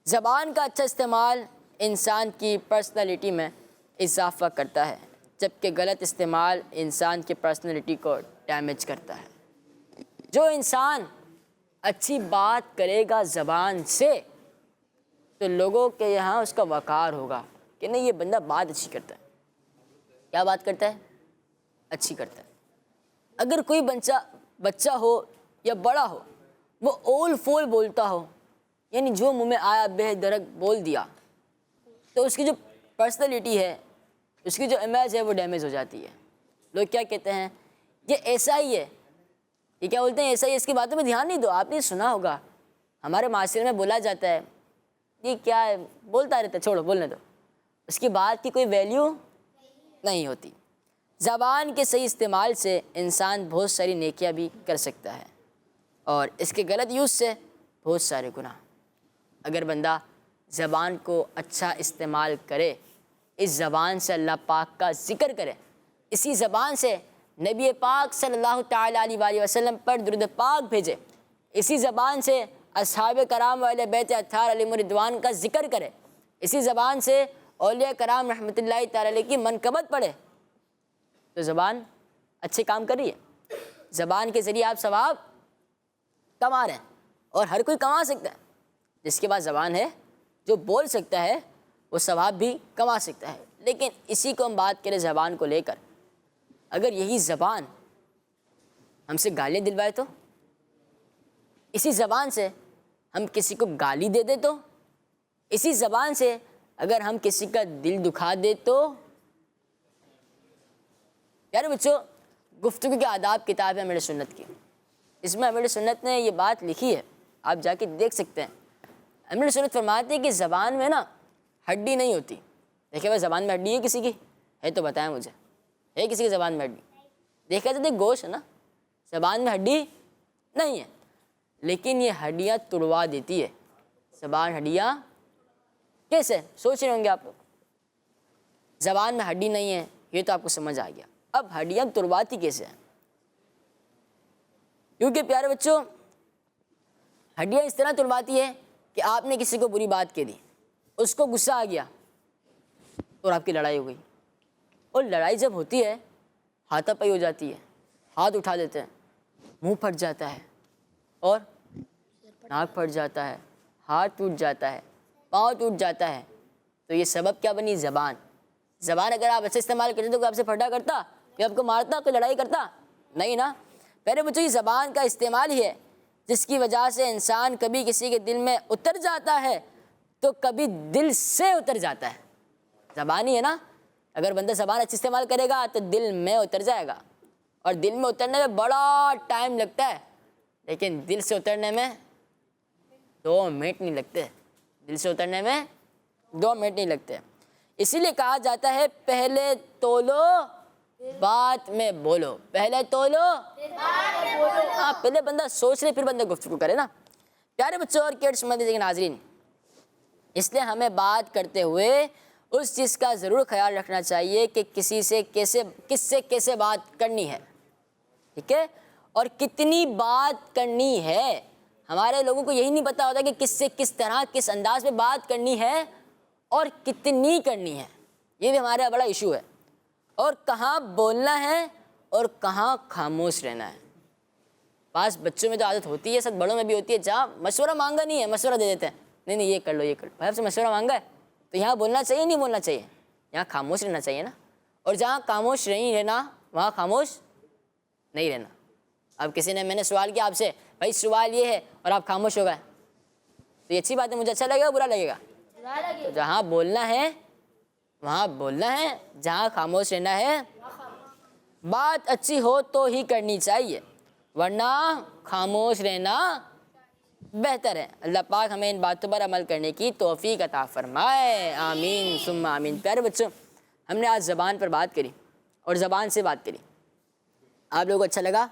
B: زبان کا اچھا استعمال انسان کی پرسنالٹی میں اضافہ کرتا ہے, جبکہ غلط استعمال انسان کی پرسنالٹی کو ڈیمیج کرتا ہے. جو انسان اچھی بات کرے گا زبان سے تو لوگوں کے یہاں اس کا وقار ہوگا کہ نہیں, یہ بندہ بات اچھی کرتا ہے. کیا بات کرتا ہے؟ اچھی کرتا ہے. اگر کوئی بچہ ہو یا بڑا ہو, وہ اول فول بولتا ہو, یعنی جو منہ میں آیا بے درک بول دیا, تو اس کی جو پرسنالٹی ہے, اس کی جو امیج ہے وہ ڈیمیج ہو جاتی ہے. لوگ کیا کہتے ہیں, یہ ایسا ہی ہے. یہ کیا بولتے ہیں, ایسا ہی ہے, اس کی باتوں پہ دھیان نہیں دو. آپ نے سنا ہوگا ہمارے معاشرے میں بولا جاتا ہے, یہ کیا ہے, بولتا رہتا ہے, چھوڑو بولنے دو. اس کی بات کی کوئی ویلیو نہیں ہوتی. زبان کے صحیح استعمال سے انسان بہت ساری نیکیاں بھی کر سکتا ہے, اور اس کے غلط یوز سے بہت سارے گناہ. اگر بندہ زبان کو اچھا استعمال کرے, اس زبان سے اللہ پاک کا ذکر کرے, اسی زبان سے نبی پاک صلی اللہ تعالیٰ علیہ وآلہ وسلم پر درود پاک بھیجے, اسی زبان سے اصحاب کرام والے بیت اطہار علیہم رضوان کا ذکر کرے, اسی زبان سے اولیاء کرام رحمۃ اللہ تعالیٰ علیہ کی منقبت پڑھے, تو زبان اچھے کام کر رہی ہے. زبان کے ذریعے آپ ثواب کما رہے ہیں, اور ہر کوئی کما سکتا ہے. جس کے پاس زبان ہے, جو بول سکتا ہے, وہ ثواب بھی کما سکتا ہے. لیکن اسی کو ہم بات کریں زبان کو لے کر, اگر یہی زبان ہم سے گالیاں دلوائے تو, اسی زبان سے ہم کسی کو گالی دے دیں تو, اسی زبان سے اگر ہم کسی کا دل دکھا دے تو. پیارے بچوں, گفتگو کے آداب کتاب ہے امیر سنت کی. اس میں امیر سنت نے یہ بات لکھی ہے, آپ جا کے دیکھ سکتے ہیں. امیر سنت فرماتے ہیں کہ زبان میں نا ہڈی نہیں ہوتی. دیکھیں بھائی, زبان میں ہڈی ہے کسی کی؟ ہے تو بتائیں مجھے, ہے کسی کی زبان میں ہڈی؟ دیکھا جاتا ہے گوشت ہے نا, زبان میں ہڈی نہیں ہے, لیکن یہ ہڈیاں توڑوا دیتی ہے. زبان ہڈیاں کیسے, سوچ رہے ہوں گے آپ لوگ. زبان میں ہڈی نہیں ہے, یہ تو آپ کو سمجھ آ گیا. اب ہڈیاں توڑواتی کیسے ہیں؟ کیونکہ پیارے بچوں, ہڈیاں اس طرح توڑواتی ہے کہ آپ نے کسی کو بری بات کہہ دی, اس کو غصہ آ گیا اور آپ کی لڑائی ہو گئی. اور لڑائی جب ہوتی ہے, ہاتھا پائی ہو جاتی ہے, ہاتھ اٹھا دیتے ہیں, منہ پھٹ جاتا ہے, اور ناک پھٹ جاتا ہے, ہاتھ ٹوٹ جاتا ہے, پاؤں ٹوٹ جاتا ہے. تو یہ سبب کیا بنی؟ زبان. زبان اگر آپ اچھے استعمال کرتے تو کوئی آپ سے پھٹا کرتا, کوئی آپ کو مارتا, کوئی لڑائی کرتا نہیں نا. پہلے بچوں, یہ زبان کا استعمال ہی ہے جس کی وجہ سے انسان کبھی کسی کے دل میں اتر جاتا ہے تو کبھی دل سے اتر جاتا ہے. زبان ہی ہے نا. اگر بندہ زبان اچھی استعمال کرے گا تو دل میں اتر جائے گا, اور دل میں اترنے میں بڑا ٹائم لگتا ہے, لیکن دل سے اترنے میں 2 منٹ نہیں لگتے. دل سے اترنے میں 2 منٹ نہیں لگتے. اسی لیے کہا جاتا ہے پہلے تولو بات میں بولو، پہلے تولو ہاں، پہلے بندہ سوچ لے پھر بندہ گفتگو کرے نا۔ پیارے بچوں اور کڈس مدرسے کے ناظرین، اس لیے ہمیں بات کرتے ہوئے اس چیز کا ضرور خیال رکھنا چاہیے کہ کس سے کیسے بات کرنی ہے، ٹھیک ہے، اور کتنی بات کرنی ہے۔ ہمارے لوگوں کو یہی نہیں پتا ہوتا کہ کس سے کس طرح کس انداز میں بات کرنی ہے اور کتنی کرنی ہے، یہ بھی ہمارا بڑا ایشو ہے۔ اور کہاں بولنا ہے اور کہاں خاموش رہنا ہے۔ بعض بچوں میں تو عادت ہوتی ہے، سب بڑوں میں بھی ہوتی ہے، جہاں مشورہ مانگا نہیں ہے مشورہ دے دیتے ہیں، نہیں یہ کر لو یہ کر لو۔ بھائی آپ سے مشورہ مانگا ہے تو یہاں بولنا چاہیے نہیں بولنا چاہیے، یہاں خاموش رہنا چاہیے نا، اور جہاں خاموش نہیں رہنا وہاں خاموش نہیں رہنا۔ اب کسی نے میں نے سوال کیا آپ سے، بھائی سوال یہ ہے، اور آپ خاموش ہو گئے، تو یہ اچھی بات ہے، مجھے اچھا لگے گا برا لگے گا؟ تو جہاں بولنا ہے وہاں بولنا ہے، جہاں خاموش رہنا ہے۔ بات اچھی ہو تو ہی کرنی چاہیے، ورنہ خاموش رہنا بہتر ہے۔ اللہ پاک ہمیں ان باتوں پر عمل کرنے کی توفیق عطا فرمائے، آمین ثم آمین۔ پیارے بچوں، ہم نے آج زبان پر بات کری اور زبان سے بات کری، آپ لوگوں کو اچھا لگا؟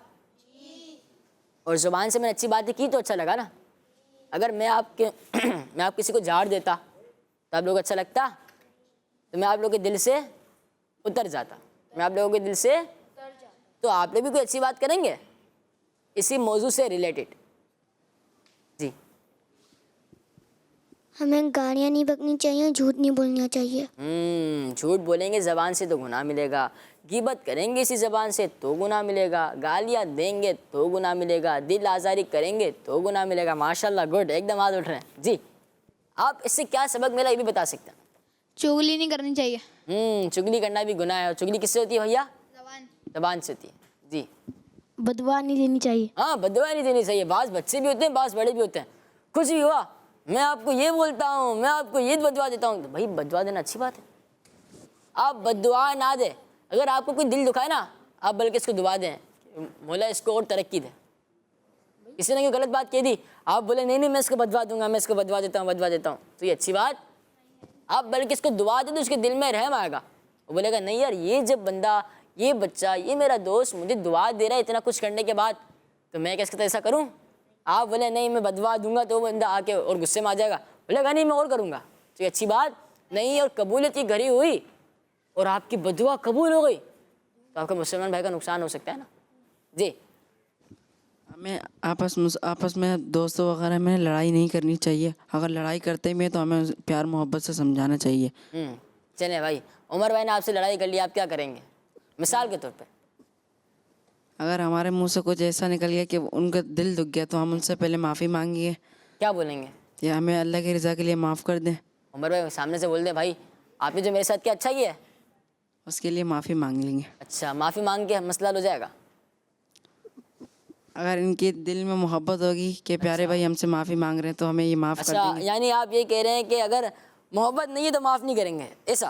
B: اور زبان سے میں نے اچھی باتیں کی تو اچھا لگا نا۔ اگر میں آپ کسی کو جھاڑ دیتا تو آپ لوگوں کو اچھا لگتا؟ تو میں آپ لوگوں کے دل سے اتر جاتا، میں آپ لوگوں کے دل سے، تو آپ لوگ بھی کوئی اچھی بات کریں گے اسی موضوع سے ریلیٹڈ؟ جی،
C: ہمیں گالیاں نہیں بکنی چاہیے، جھوٹ نہیں بولنا چاہیے۔
B: جھوٹ بولیں گے زبان سے تو گناہ ملے گا، غیبت کریں گے اسی زبان سے تو گناہ ملے گا، گالیاں دیں گے تو گناہ ملے گا، دل آزاری کریں گے تو گناہ ملے گا۔ ماشاءاللہ، گڈ، ایک دم ہاتھ اٹھ رہے ہیں۔ جی، آپ اس سے کیا سبق ملا یہ بھی بتا سکتے ہیں؟
G: چگلی نہیں کرنی چاہیے۔
B: چگلی کرنا بھی گناہ ہے، اور چگلی کس سے ہوتی ہے بھیا؟ زبان سے ہوتی ہے۔ جی،
F: بدوا نہیں دینی چاہیے۔
B: ہاں، بدوا نہیں دینی چاہیے۔ بعض بچے بھی ہوتے ہیں، بعض بڑے بھی ہوتے ہیں، کچھ بھی ہوا میں آپ کو یہ بولتا ہوں، میں آپ کو یہ بدوا دیتا ہوں، تو بھائی بدوا دینا اچھی بات ہے، آپ بدوا نہ دیں۔ اگر آپ کو کوئی دل دکھائے نا، آپ بلکہ اس کو دعا دیں، مولا اس کو اور ترقی دے۔ کسی نے کوئی غلط بات کہہ دی، آپ بولے نہیں میں اس کو بدوا دوں گا، میں اس کو بدوا دیتا ہوں، تو یہ اچھی بات، آپ بلکہ اس کو دعا دیں تو اس کے دل میں رحم آئے گا، وہ بولے گا نہیں یار، یہ جب بندہ، یہ بچہ، یہ میرا دوست مجھے دعا دے رہا ہے اتنا کچھ کرنے کے بعد، تو میں کیا اس کے ساتھ ایسا کروں؟ آپ بولے نہیں میں بدوا دوں گا، تو وہ بندہ آ کے اور غصے میں آ جائے گا، بولے گا نہیں میں اور کروں گا، تو یہ اچھی بات نہیں۔ اور قبولیت کی گھڑی ہوئی اور آپ کی بدوا قبول ہو گئی تو آپ کا مسلمان بھائی کا نقصان ہو سکتا ہے نا۔ جی،
D: ہمیں آپس میں دوستوں وغیرہ میں لڑائی نہیں کرنی چاہیے، اگر لڑائی کرتے بھی ہیں تو ہمیں پیار محبت سے سمجھانا چاہیے۔
B: چلیں بھائی، عمر بھائی نے آپ سے لڑائی کر لی، آپ کیا کریں گے مثال کے طور پہ؟
D: اگر ہمارے منہ سے کچھ ایسا نکل گیا کہ ان کا دل دکھ گیا تو ہم ان سے پہلے معافی مانگیں گے،
B: کیا بولیں گے؟
D: یا ہمیں اللہ کی رضا کے لیے معاف کر دیں،
B: عمر بھائی سامنے سے بول دیں بھائی آپ نے جو میرے ساتھ کیا اچھا کیا ہے،
D: اس کے لیے معافی مانگ لیں گے۔
B: اچھا، معافی مانگ کے مسئلہ حل ہو جائے گا۔
D: اگر ان کے دل میں محبت ہوگی کہ پیارے بھائی ہم سے معافی مانگ رہے ہیں تو ہمیں یہ معاف کر
B: اچھا،
D: دیں گے۔
B: یعنی آپ یہ کہہ رہے ہیں کہ اگر محبت نہیں ہے تو معاف نہیں کریں گے، ایسا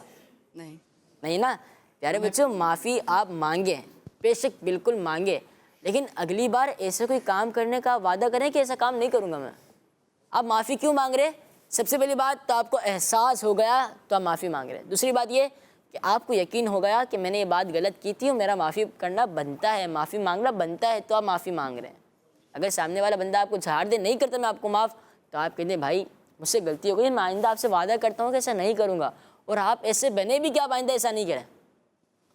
B: نہیں نا؟ پیارے بچوں، معافی آپ مانگیں، بے شک بالکل مانگیں، لیکن اگلی بار ایسا کوئی کام کرنے کا وعدہ کریں کہ ایسا کام نہیں کروں گا میں۔ آپ معافی کیوں مانگ رہے؟ سب سے پہلی بات تو آپ کو احساس ہو گیا تو آپ معافی مانگ رہے ہیں۔ دوسری بات یہ کہ آپ کو یقین ہو گیا کہ میں نے یہ بات غلط کی تھی اور میرا معافی کرنا بنتا ہے، معافی مانگنا بنتا ہے، تو آپ معافی مانگ رہے ہیں۔ اگر سامنے والا بندہ آپ کو جھاڑ دے، نہیں کرتا میں آپ کو معاف، تو آپ کہتے ہیں بھائی مجھ سے غلطی ہو گئی، میں آئندہ آپ سے وعدہ کرتا ہوں کہ ایسا نہیں کروں گا، اور آپ ایسے بنے بھی کہ آپ آئندہ ایسا نہیں کریں۔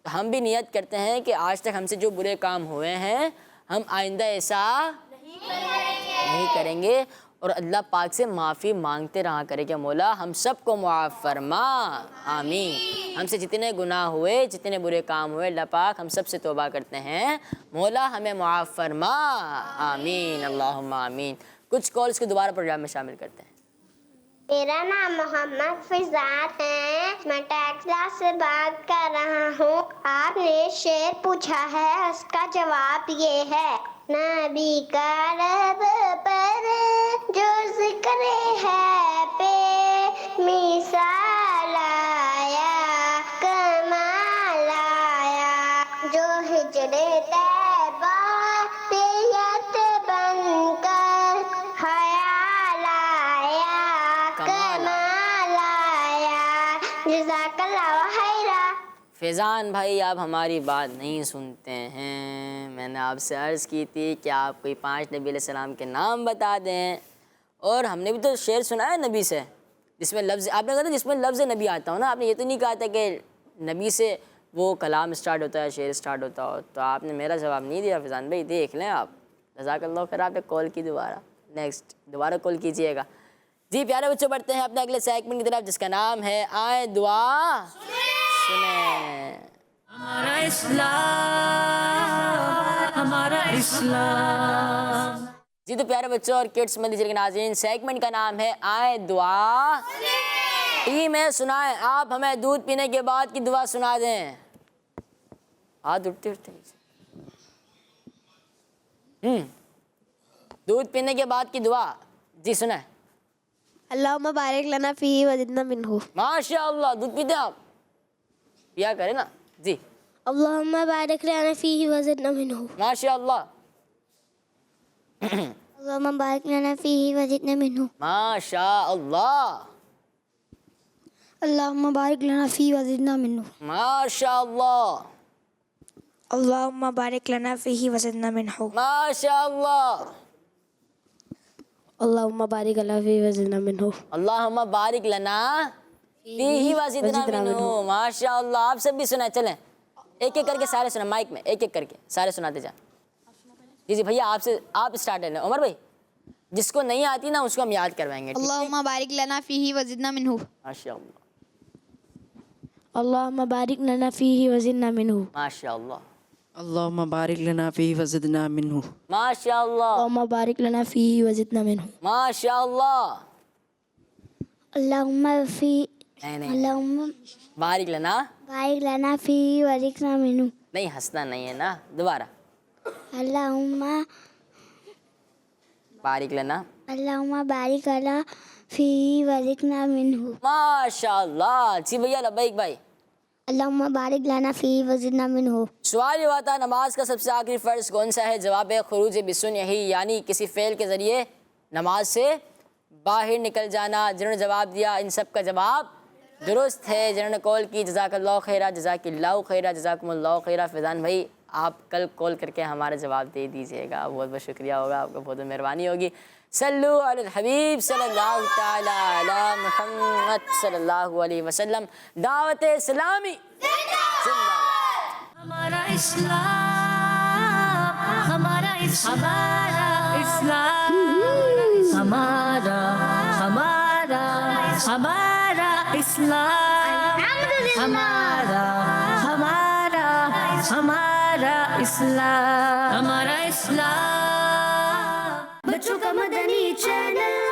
B: تو ہم بھی نیت کرتے ہیں کہ آج تک ہم سے جو برے کام ہوئے ہیں ہم آئندہ ایسا نہیں کریں گے، اور اللہ پاک سے معافی مانگتے رہا کرے کہ مولا ہم سب کو معاف فرما، آمین۔ ہم سے جتنے گناہ ہوئے، جتنے برے کام ہوئے، اللہ پاک ہم سب سے توبہ کرتے ہیں، مولا ہمیں معاف فرما، آمین، اللہم آمین۔ کچھ کالز کو دوبارہ پروگرام میں شامل کرتے ہیں۔
E: میرا نام محمد فیضان ہے، میں ٹیکسلا سے بات کر رہا ہوں۔ آپ نے شعر پوچھا ہے، اس کا جواب یہ ہے: نبی کا رب پر جو ذکر ہے پہ مثال آیا، کمال آیا، جو ہجر طیبہ پیت بن کر خیال آیا، کمال آیا، جزاک اللہ
B: فیضان بھائی آپ ہماری بات نہیں سنتے ہیں. میں نے آپ سے عرض کی تھی کہ آپ کوئی 5 نبی علیہ السلام کے نام بتا دیں, اور ہم نے بھی تو شعر سنا ہے نبی سے جس میں لفظ, آپ نے کہا تھا جس میں لفظ نبی آتا ہو نا, آپ نے یہ تو نہیں کہا تھا کہ نبی سے وہ کلام اسٹارٹ ہوتا ہے, شعر اسٹارٹ ہوتا ہو. تو آپ نے میرا جواب نہیں دیا فیضان بھائی, دیکھ لیں آپ. جزاک اللہ خیر, آپ نے کال کی دوبارہ, نیکسٹ دوبارہ کال کیجئے گا. جی پیارے بچوں, بڑھتے ہیں اپنے اگلے سیگمنٹ کی طرف جس کا نام ہے آئیں دعا سنیں.
A: ہمارا اسلام, ہمارا اسلام.
B: جی تو پیارے بچوں اور کڈس مندر کے ناظرین, سیگمنٹ کا نام ہے آئیں دعا ٹیم ہے سنائیں. آپ ہمیں دودھ پینے کے بعد کی دعا سنا دیں. ہاتھ اٹھتے اٹھتے دودھ پینے کے بعد کی دعا جی سنیں.
G: اللہم بارک لنا فیہ وزدنا منہ.
B: ماشاء اللہ, دودھ پیتے ہیں آپ, پیا کریں نا جی.
C: اللہم بارک لنا فیہ وزدنا منہ.
B: ماشاء اللہ,
C: اللہم بارک لنا فیہ وزدنا منہ.
B: ماشاء اللہ,
F: اللہم بارک لنا فی وزدنا منہ.
B: ماشاء اللہ,
F: اللہم بارک لنا فیہ وزدنا منہ.
B: ماشاء اللہ,
F: اللہم بارک لنا فی وزدنا منہ.
B: اللہم بارک لنا فیہ وزدنا منہ. ماشاء اللہ, آپ سب بھی سنیں. چلیں ایک ایک کر کے سارے سنیں, مائک میں ایک ایک کر کے سارے سناتے جائیں. جی جی بھیا آپ اسٹارٹ کریں. عمر بھائی جس کو نہیں آتی نا اس کو ہم یاد کروائیں گے.
G: اللہم بارک لنا فیہ وزدنا منہ.
B: ماشاء اللہ,
F: اللہم بارک لنا فیہ وزدنا منہ.
B: ماشاء اللہ,
D: اللہم بارک لنا فی وزدنا منہ.
B: ماشاء اللہ,
F: اللہم بارک لنا فیہ وزدنا منہ.
B: ماشاء اللہ.
C: اللہم فی
B: نہیں
C: اللہم
B: بارک لنا,
C: بارک لنا فیہ وزدنا منہ.
B: نہیں ہنسنا نہیں ہے نا, دوبارہ.
C: اللہم
B: بارک لنا,
C: اللہم بارک لنا فیہ وزدنا منہ.
B: ماشاء اللہ. جی بھیا لبیک بھائی.
C: اللہم بارک لنا فیہ وزدنا منہ.
B: سوال یہ تھا نماز کا سب سے آخری فرض کون سا ہے؟ جواب ہے خروج بسن, یعنی کسی فعل کے ذریعے نماز سے باہر نکل جانا. جنہوں نے جواب دیا ان سب کا جواب درست ہے. جنہوں نے کال کی جزاک اللہ خیرہ, جزاک اللہ خیرہ, جزاکم اللہ خیرہ. فیضان بھائی آپ کل کال کر کے ہمارا جواب دے دیجیے گا, بہت بہت شکریہ ہوگا, آپ کا بہت مہربانی ہوگی. صلو علی الحبیب صلی اللہ تعالی علی محمد صلی اللہ علیہ وسلم. دعوت اسلامی
A: ہمارا اسلام, ہمارا اسلام, ہمارا ہمارا اسلام, ہمارا اسلام, ہمارا اسلام. بچوں کا مدنی چینل